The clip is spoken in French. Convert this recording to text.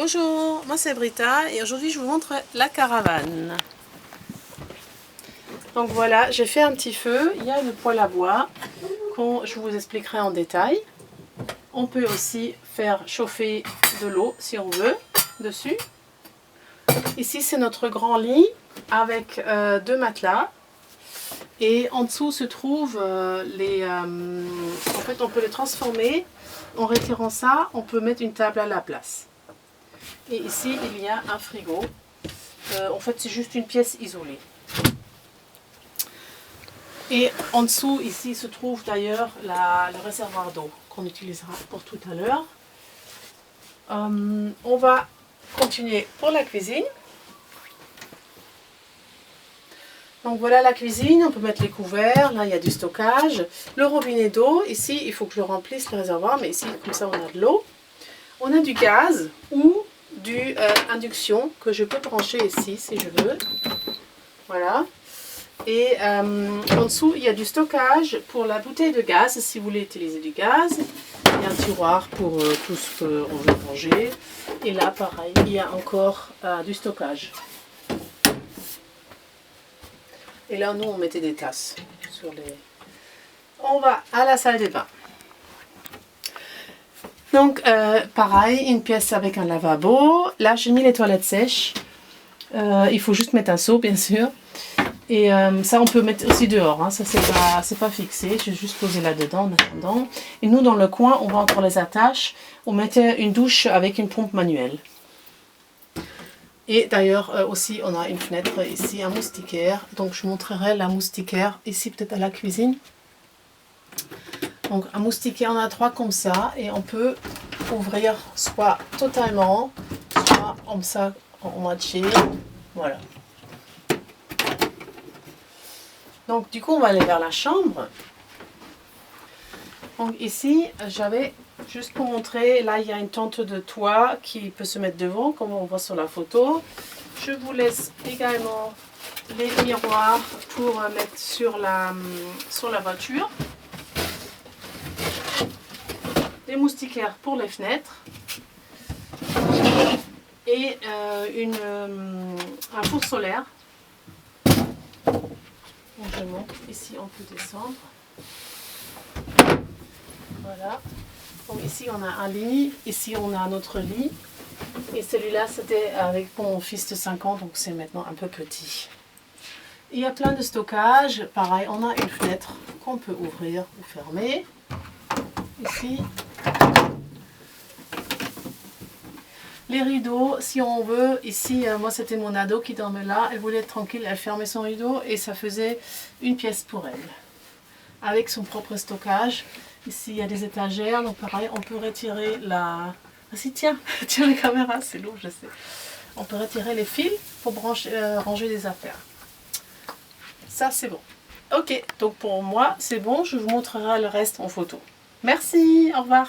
Bonjour, moi c'est Britta et aujourd'hui je vous montre la caravane. Donc voilà, j'ai fait un petit feu, il y a le poêle à bois que je vous expliquerai en détail. On peut aussi faire chauffer de l'eau si on veut dessus. Ici c'est notre grand lit avec deux matelas et en dessous se trouvent en fait on peut les transformer. En retirant ça, on peut mettre une table à la place. Et ici, il y a un frigo. En fait, c'est juste une pièce isolée. Et en dessous, ici, se trouve d'ailleurs le réservoir d'eau qu'on utilisera pour tout à l'heure. On va continuer pour la cuisine. Donc voilà la cuisine, on peut mettre les couverts, là il y a du stockage. Le robinet d'eau, ici il faut que je remplisse le réservoir, mais ici comme ça on a de l'eau. On a du gaz ou du induction que je peux brancher ici si je veux. Voilà. Et en dessous il y a du stockage pour la bouteille de gaz si vous voulez utiliser du gaz. Il y a un tiroir pour tout ce qu'on veut manger. Et là pareil, il y a encore du stockage. Et là, nous, on mettait des tasses sur les... On va à la salle des bains. Donc, pareil, une pièce avec un lavabo. Là, j'ai mis les toilettes sèches. Il faut juste mettre un seau, bien sûr. Et ça, on peut mettre aussi dehors. Hein. Ça, c'est pas fixé. J'ai juste posé là-dedans en attendant. Et nous, dans le coin, on va entre les attaches. On mettait une douche avec une pompe manuelle. Et d'ailleurs aussi on a une fenêtre ici, un moustiquaire. Donc je montrerai la moustiquaire ici peut-être à la cuisine. Donc un moustiquaire, on a 3 comme ça et on peut ouvrir soit totalement, soit comme ça en moitié. Voilà. Donc du coup on va aller vers la chambre. Donc ici j'avais... Juste pour montrer, là il y a une tente de toit qui peut se mettre devant, comme on voit sur la photo. Je vous laisse également les miroirs pour mettre sur la voiture. Des moustiquaires pour les fenêtres. Et un four solaire. Donc je montre, ici on peut descendre. Voilà. Donc ici on a un lit, ici on a un autre lit. Et celui-là c'était avec mon fils de 5 ans, donc c'est maintenant un peu petit. Il y a plein de stockage. Pareil, on a une fenêtre qu'on peut ouvrir ou fermer. Ici. Les rideaux, si on veut, ici, moi c'était mon ado qui dormait là. Elle voulait être tranquille, elle fermait son rideau et ça faisait une pièce pour elle. Avec son propre stockage. Ici, il y a des étagères, donc pareil, on peut retirer la... Ah si, tiens la caméra, c'est lourd, je sais. On peut retirer les fils pour ranger des affaires. Ça, c'est bon. Ok, donc pour moi, c'est bon, je vous montrerai le reste en photo. Merci, au revoir.